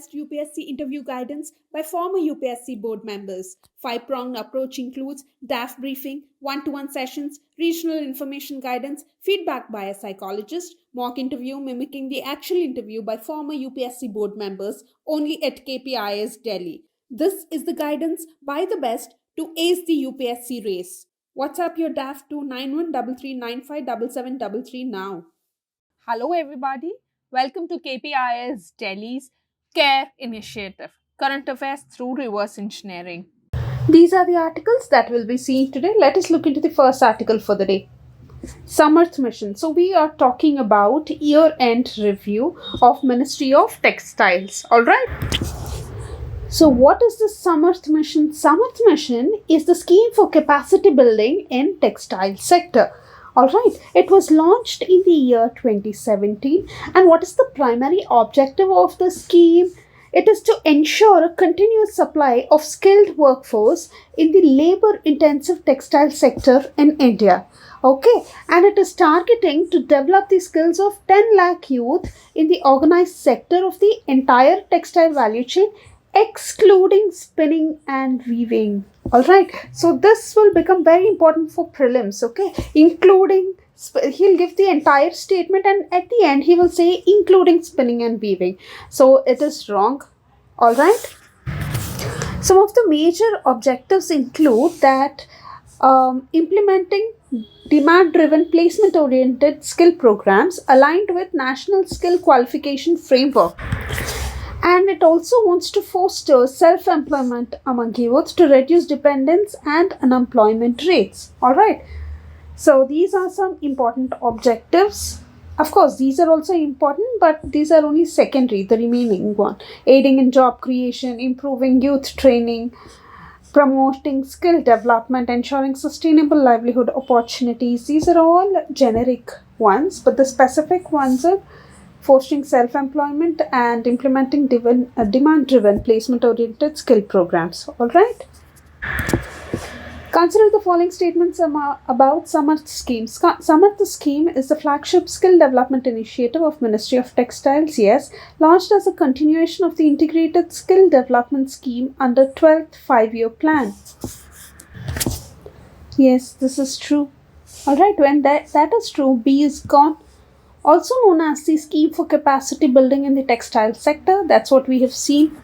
best UPSC interview guidance by former UPSC board members. 5-pronged approach includes DAF briefing, one-to-one sessions, regional information guidance, feedback by a psychologist, mock interview mimicking the actual interview by former UPSC board members only at KPIS Delhi. This is the guidance by the best to ace the UPSC race. WhatsApp your DAF to 9133957733 now. Hello everybody, welcome to KPIS Delhi's C.A.R.E initiative, Current Affairs through Reverse Engineering. These are the articles that we'll be seeing today. Let us look into the first article for the day. Samarth Mission. So we are talking about year-end review of Ministry of Textiles. Alright. So what is the Samarth Mission? Samarth Mission is the scheme for capacity building in textile sector. Alright, it was launched in the year 2017, and what is the primary objective of the scheme? It is to ensure a continuous supply of skilled workforce in the labor-intensive textile sector in India. Okay, and it is targeting to develop the skills of 10 lakh youth in the organized sector of the entire textile value chain, excluding spinning and weaving. Alright, so this will become very important for prelims, okay, including, he'll give the entire statement and at the end he will say including spinning and weaving. So it is wrong. Alright, some of the major objectives include that implementing demand-driven placement-oriented skill programs aligned with National Skill Qualification Framework. And it also wants to foster self-employment among youth to reduce dependence and unemployment rates. Alright, so these are some important objectives. Of course, these are also important, but these are only secondary, the remaining one. Aiding in job creation, improving youth training, promoting skill development, ensuring sustainable livelihood opportunities. These are all generic ones, but the specific ones are fostering self-employment and implementing demand-driven placement-oriented skill programs. Alright? Consider the following statements about Samarth Scheme. Samarth Scheme is the flagship skill development initiative of Ministry of Textiles, yes, launched as a continuation of the integrated skill development scheme under 12th 5-year plan. Yes, this is true. Alright, when that is true, B is gone. Also known as the scheme for capacity building in the textile sector. That's what we have seen.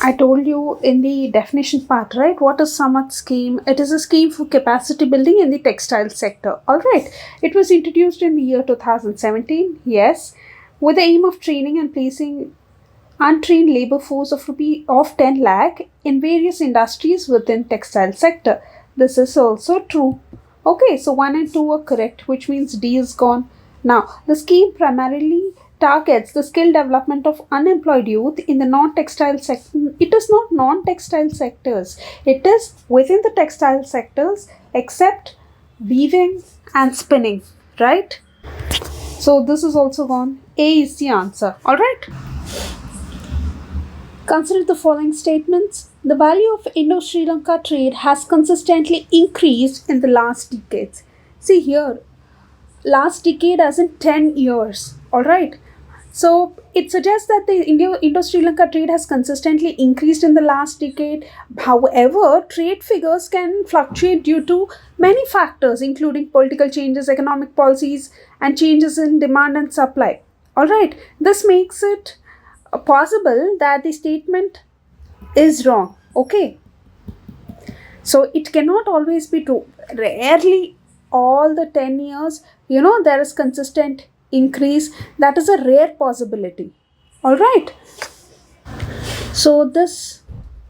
I told you in the definition part, right? What is Samarth scheme? It is a scheme for capacity building in the textile sector. Alright, it was introduced in the year 2017, yes, with the aim of training and placing untrained labor force of 10 lakh in various industries within textile sector. This is also true. Okay, so 1 and 2 are correct, which means D is gone. Now, the scheme primarily targets the skill development of unemployed youth in the non-textile sector. It is not non-textile sectors. It is within the textile sectors except weaving and spinning, right? So, this is also gone. A is the answer. Alright? Consider the following statements. The value of Indo-Sri Lanka trade has consistently increased in the last decades. See here, last decade as in 10 years. Alright. So it suggests that the Indo-Sri Lanka trade has consistently increased in the last decade. However, trade figures can fluctuate due to many factors, including political changes, economic policies, and changes in demand and supply. Alright. This makes it possible that the statement is wrong. Okay, so it cannot always be true. Rarely all the 10 years, there is consistent increase. That is a rare possibility. Alright, so this,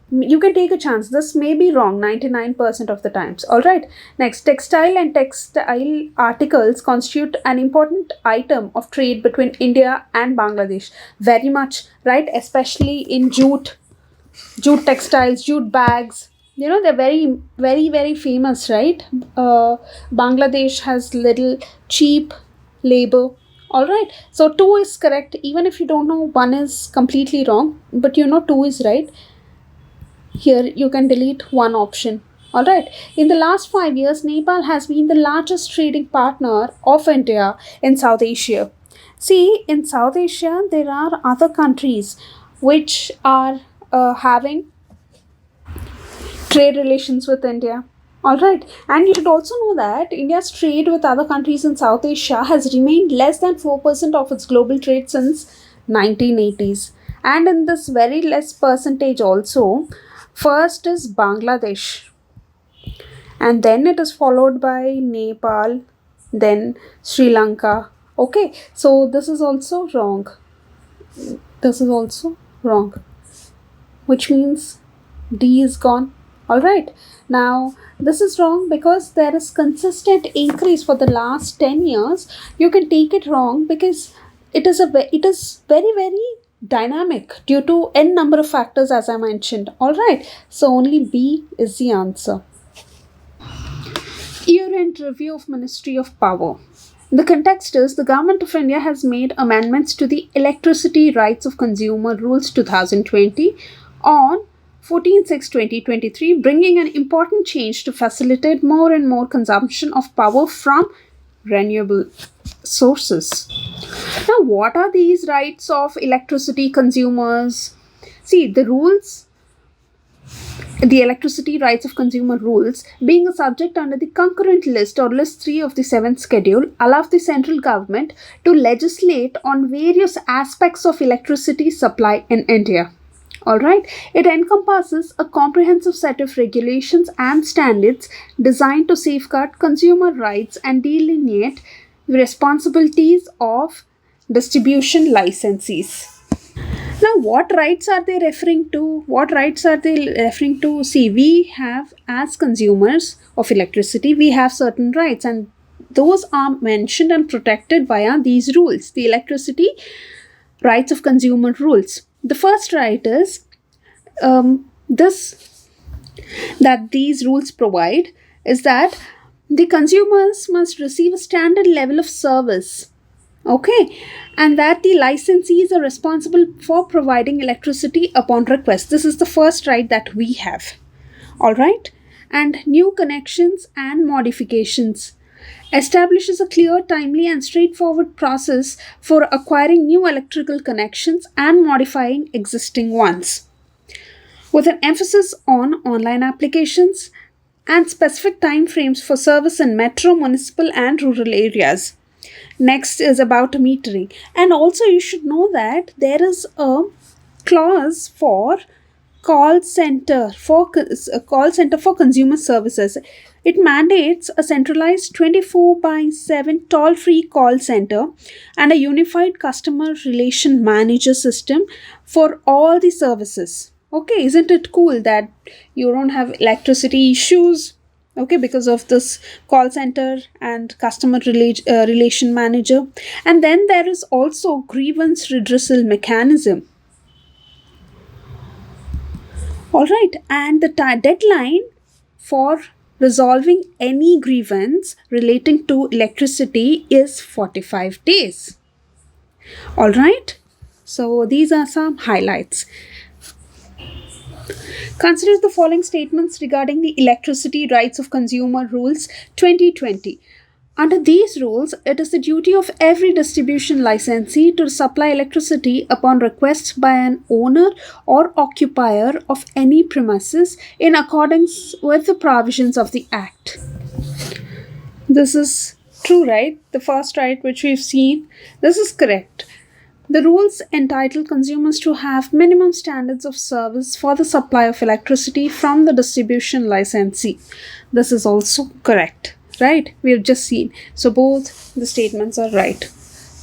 you can take a chance. This may be wrong 99% of the times. Alright, next, textile and textile articles constitute an important item of trade between India and Bangladesh. Very much, right? Especially in jute textiles, jute bags, they're very, very, very famous, right? Bangladesh has little cheap labor. Alright, so 2 is correct. Even if you don't know, 1 is completely wrong, but 2 is right. Here you can delete one option. Alright, in the last 5 years, Nepal has been the largest trading partner of India in South Asia. See, in South Asia, there are other countries which are having trade relations with India. All right, and you should also know that India's trade with other countries in South Asia has remained less than 4% of its global trade since 1980s. And in this very less percentage also, first is Bangladesh, and then it is followed by Nepal, then Sri Lanka. Okay, so this is also wrong. This is also wrong, which means D is gone. All right. Now, this is wrong because there is consistent increase for the last 10 years. You can take it wrong because it is very dynamic due to n number of factors as I mentioned. All right. So only B is the answer. Year-end review of Ministry of Power. The context is the Government of India has made amendments to the Electricity Rights of Consumer Rules 2020 on 14/6/2023, bringing an important change to facilitate more and more consumption of power from renewable sources. Now, what are these rights of electricity consumers? See, the Electricity Rights of Consumer Rules, being a subject under the concurrent list or list 3 of the 7th schedule, allows the central government to legislate on various aspects of electricity supply in India. Alright, it encompasses a comprehensive set of regulations and standards designed to safeguard consumer rights and delineate the responsibilities of distribution licensees. Now, what rights are they referring to? What rights are they referring to? See, we have, as consumers of electricity, we have certain rights, and those are mentioned and protected via these rules, the Electricity Rights of Consumer Rules. The first right is this that these rules provide is that the consumers must receive a standard level of service, okay, and that the licensees are responsible for providing electricity upon request. This is the first right that we have. All right, and new connections and modifications establishes a clear, timely, and straightforward process for acquiring new electrical connections and modifying existing ones, with an emphasis on online applications and specific time frames for service in metro, municipal, and rural areas. Next is about metering, and also you should know that there is a clause for call center for consumer services. It mandates a centralized 24/7 toll-free call center and a unified customer relation manager system for all the services. Okay, isn't it cool that you don't have electricity issues? Okay, because of this call center and customer relation manager. And then there is also grievance redressal mechanism. All right, and the deadline for resolving any grievance relating to electricity is 45 days. All right, so these are some highlights. Consider the following statements regarding the Electricity Rights of Consumer Rules 2020. Under these rules, it is the duty of every distribution licensee to supply electricity upon request by an owner or occupier of any premises in accordance with the provisions of the Act. This is true, right? The first right which we've seen, this is correct. The rules entitle consumers to have minimum standards of service for the supply of electricity from the distribution licensee. This is also correct, right? We have just seen. So both the statements are right.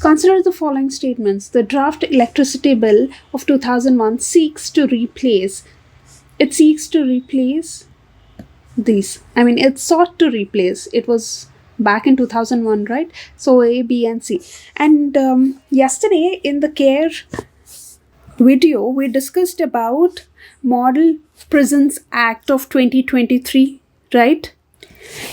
Consider the following statements. The draft electricity bill of 2001 seeks to replace these. I mean, it sought to replace. It was back in 2001, right? So A, B, and C. And yesterday in the C.A.R.E video, we discussed about Model Prisons Act of 2023, right?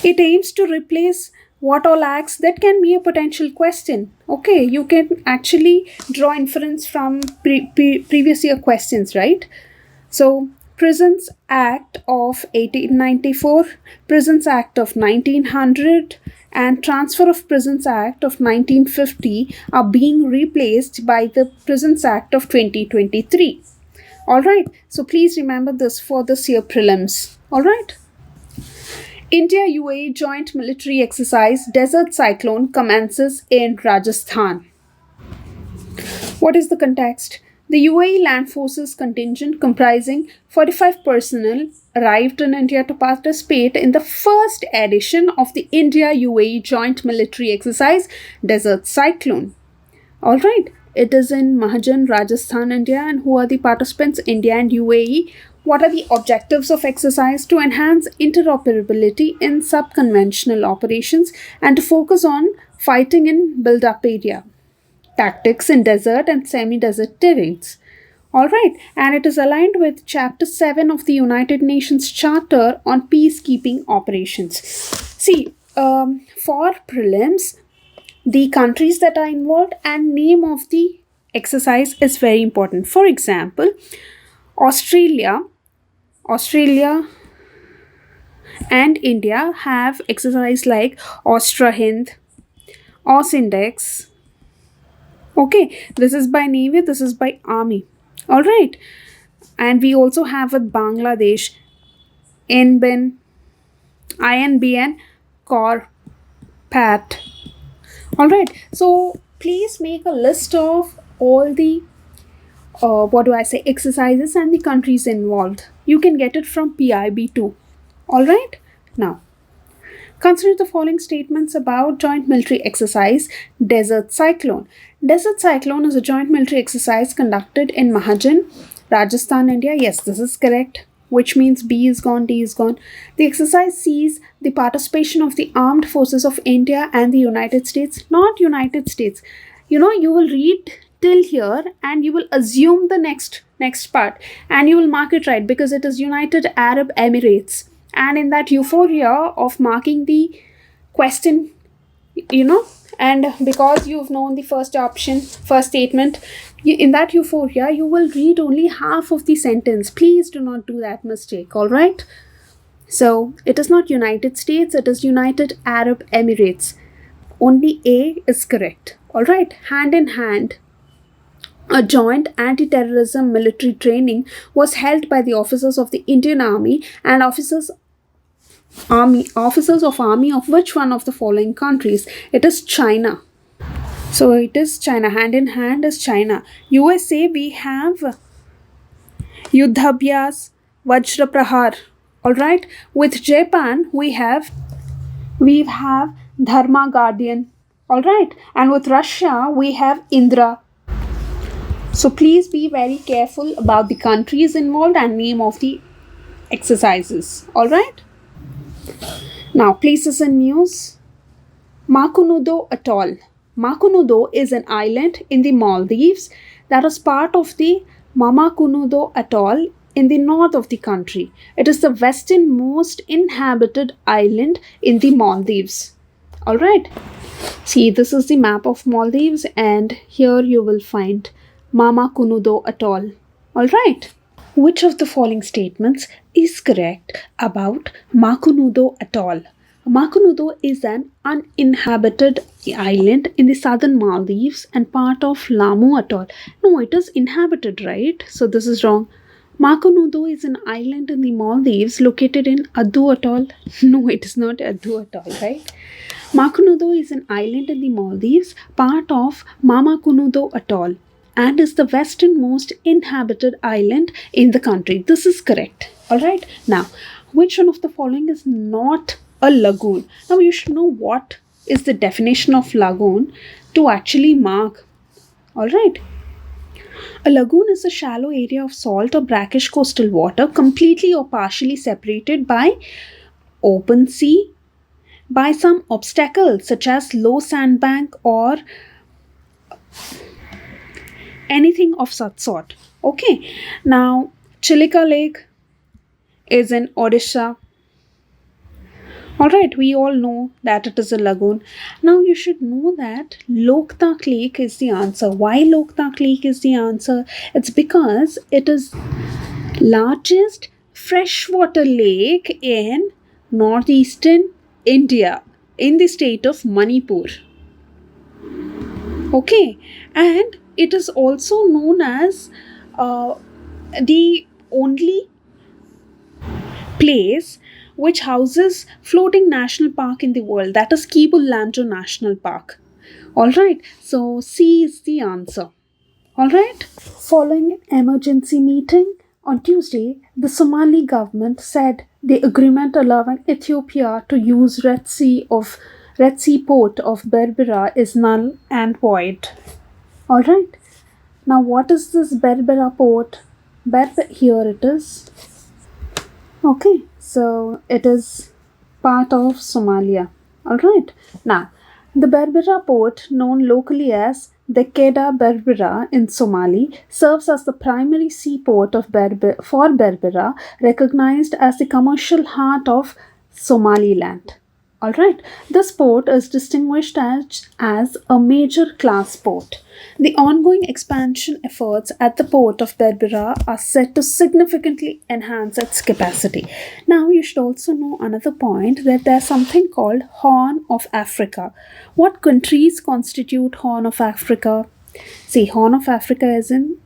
It aims to replace what all acts that can be a potential question. Okay, you can actually draw inference from previous year questions, right? So, Prisons Act of 1894, Prisons Act of 1900, and Transfer of Prisons Act of 1950 are being replaced by the Prisons Act of 2023. Alright, so please remember this for this year prelims. Alright. India UAE joint military exercise Desert Cyclone commences in Rajasthan. What is the context? The UAE Land Forces contingent comprising 45 personnel arrived in India to participate in the first edition of the India UAE joint military exercise Desert Cyclone. Alright, it is in Mahajan, Rajasthan, India. And who are the participants? India and UAE. What are the objectives of exercise? To enhance interoperability in sub-conventional operations and to focus on fighting in build-up area, tactics in desert and semi-desert terrains. Alright, and it is aligned with Chapter 7 of the United Nations Charter on Peacekeeping Operations. See, for prelims, the countries that are involved and name of the exercise is very important. For example, Australia and India have exercise like Austra Hind, Ausindex. Okay, this is by Navy, this is by Army. Alright, and we also have with Bangladesh INBN, COR, PAT. Alright, so please make a list of all the exercises and the countries involved. You can get it from PIB too. Alright, now consider the following statements about joint military exercise Desert Cyclone. Desert Cyclone is a joint military exercise conducted in Mahajan, Rajasthan, India. Yes, this is correct. Which means B is gone, D is gone. The exercise sees the participation of the armed forces of India and the United States, not United States. You will read till here and you will assume the next part and you will mark it right because it is United Arab Emirates. And in that euphoria of marking the question, and because you've known the first statement, in that euphoria, you will read only half of the sentence. Please do not do that mistake, alright? So, it is not United States, it is United Arab Emirates. Only A is correct, alright? Hand in hand, a joint anti-terrorism military training was held by the officers of the Indian Army and officers of Army of which one of the following countries? It is China. So it is China. Hand in hand is China. USA, we have Yuddhabhyas, Vajra Prahar. Alright. With Japan, we have Dharma Guardian. Alright. And with Russia, we have Indra. So please be very careful about the countries involved and name of the exercises. Alright. Now, places and news. Makunudo Atoll. Makunudo is an island in the Maldives that is part of the Mamakunudo Atoll in the north of the country. It is the westernmost inhabited island in the Maldives. Alright. See, this is the map of Maldives and here you will find Mamakunudo Atoll. Alright. Which of the following statements is correct about Makunudo Atoll? Makunudo is an uninhabited island in the southern Maldives and part of Lamu Atoll. No, it is inhabited, right? So this is wrong. Makunudo is an island in the Maldives located in Adu Atoll. No, it is not Adu Atoll, right? Makunudo is an island in the Maldives, part of Mamakunudo Atoll, and is the westernmost inhabited island in the country. This is correct. Alright. Now, which one of the following is not a lagoon? Now, you should know what is the definition of lagoon to actually mark. Alright. A lagoon is a shallow area of salt or brackish coastal water completely or partially separated by open sea, by some obstacle such as low sandbank or anything of such sort. Okay. Now, Chilika Lake is in Odisha. Alright, we all know that it is a lagoon. Now you should know that Loktak Lake is the answer. Why Loktak Lake is the answer? It's because it is largest freshwater lake in northeastern India. in the state of Manipur. Okay, and it is also known as the only place which houses floating national park in the world, that is Kibul National Park. All right, so C is the answer. All right. Following an emergency meeting on Tuesday, the Somali government said the agreement allowing Ethiopia to use Red Sea port of Berbera is null and void. All right. Now, what is this Berbera port? Here it is. Okay, so it is part of Somalia. All right. Now, the Berbera port, known locally as the Keda Berbera in Somali, serves as the primary seaport for Berbera, recognized as the commercial heart of Somaliland. All right, this port is distinguished as a major class port. The ongoing expansion efforts at the port of Berbera are set to significantly enhance its capacity. Now, you should also know another point, that there's something called Horn of Africa. What countries constitute Horn of Africa? See, Horn of Africa is in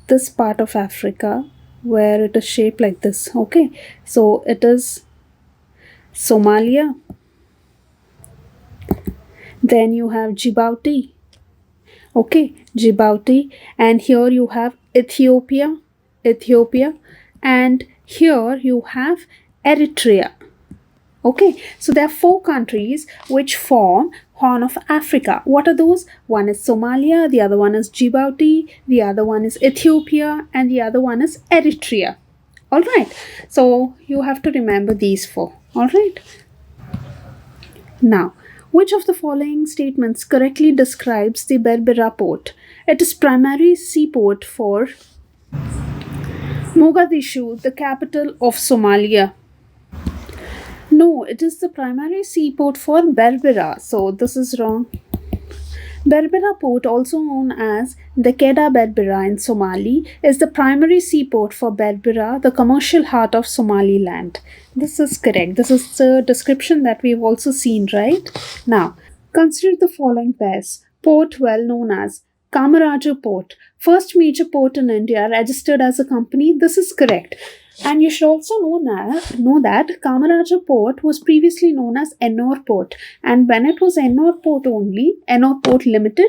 this part of Africa where it is shaped like this. Okay, so it is Somalia. Then you have Djibouti. Okay, Djibouti. And here you have Ethiopia. And here you have Eritrea. Okay, so there are 4 countries which form Horn of Africa. What are those? One is Somalia, the other one is Djibouti, the other one is Ethiopia, and the other one is Eritrea. All right, so you have to remember these 4. All right. Now, which of the following statements correctly describes the Berbera port? It is primary seaport for Mogadishu, the capital of Somalia. No, it is the primary seaport for Berbera. So this is wrong. Berbera port, also known as the Keda Berbera in Somali, is the primary seaport for Berbera, the commercial heart of Somaliland. This is correct. This is the description that we've also seen, right? Now, consider the following pairs. Port well known as Kamaraju Port, first major port in India registered as a company. This is correct. And you should also know that Kamaraju Port was previously known as Ennore Port. And when it was Ennore Port only, Ennore Port Limited,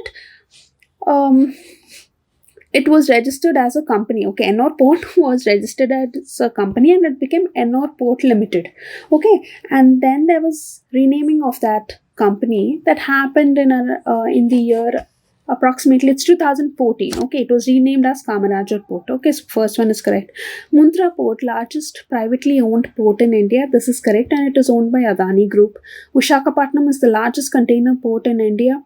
it was registered as a company. Okay, Ennore Port was registered as a company and it became Ennore Port Limited. Okay, and then there was renaming of that company that happened in the year approximately, it's 2014. Okay, it was renamed as Kamaraj Port. Okay, so first one is correct. Mundra Port, largest privately owned port in India. This is correct, and it is owned by Adani Group. Visakhapatnam is the largest container port in India.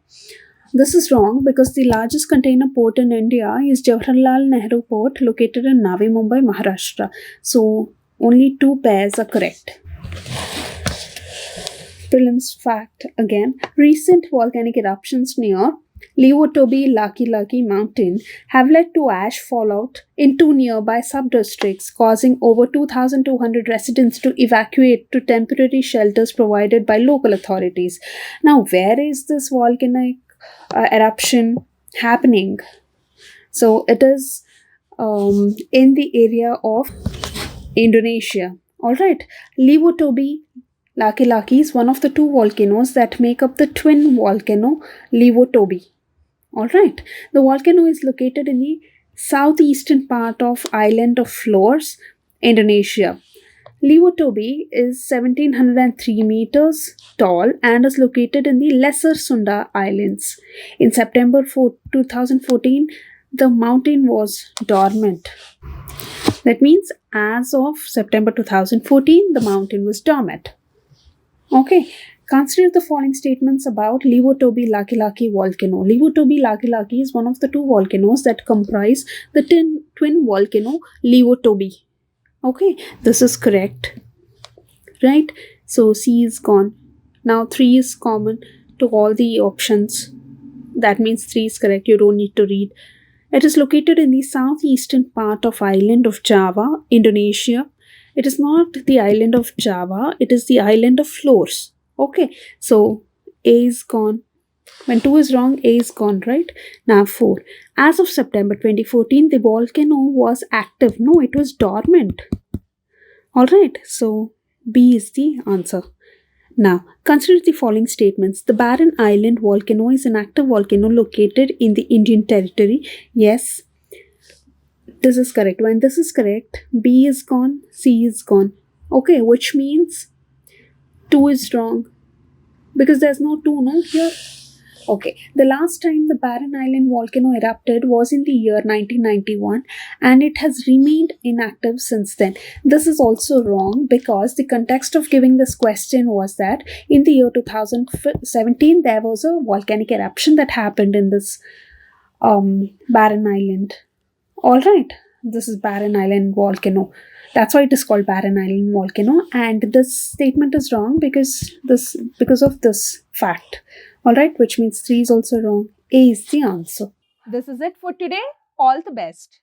This is wrong, because the largest container port in India is Jawaharlal Nehru Port, located in Navi Mumbai, Maharashtra. So only 2 pairs are correct. Prelims fact again. Recent volcanic eruptions near Levotobi Laki Mountain have led to ash fallout in 2 nearby sub-districts, causing over 2,200 residents to evacuate to temporary shelters provided by local authorities. Now, where is this volcanic eruption happening? So, it is in the area of Indonesia. Alright, Levotobi Laki is one of the 2 volcanoes that make up the twin volcano Levotobi. Alright, the volcano is located in the southeastern part of island of Flores, Indonesia. Levotobi is 1703 meters tall and is located in the Lesser Sunda Islands. In September 2014, the mountain was dormant. That means as of September 2014, the mountain was dormant. Okay, consider the following statements about Levotobi Laki volcano. Levotobi Laki is one of the 2 volcanoes that comprise the twin volcano Levotobi. Okay, this is correct. Right? So C is gone. Now 3 is common to all the options. That means 3 is correct. You don't need to read. It is located in the southeastern part of island of Java, Indonesia. It is not the island of Java, it is the island of Flores. Okay, so A is gone. When 2 is wrong, A is gone, right? Now 4. As of September 2014, the volcano was active. No, it was dormant. Alright, so B is the answer. Now, consider the following statements. The Barren Island volcano is an active volcano located in the Indian territory. Yes, this is correct. When this is correct, B is gone, C is gone. Okay, which means 2 is wrong because there's no 2 no here. Okay, the last time the Barren Island volcano erupted was in the year 1991 and it has remained inactive since then. This is also wrong because the context of giving this question was that in the year 2017 there was a volcanic eruption that happened in this Barren Island. Alright, this is Barren Island volcano. That's why it is called Barren Island volcano, and this statement is wrong because of this fact. Alright, which means 3 is also wrong. A is the answer. This is it for today. All the best.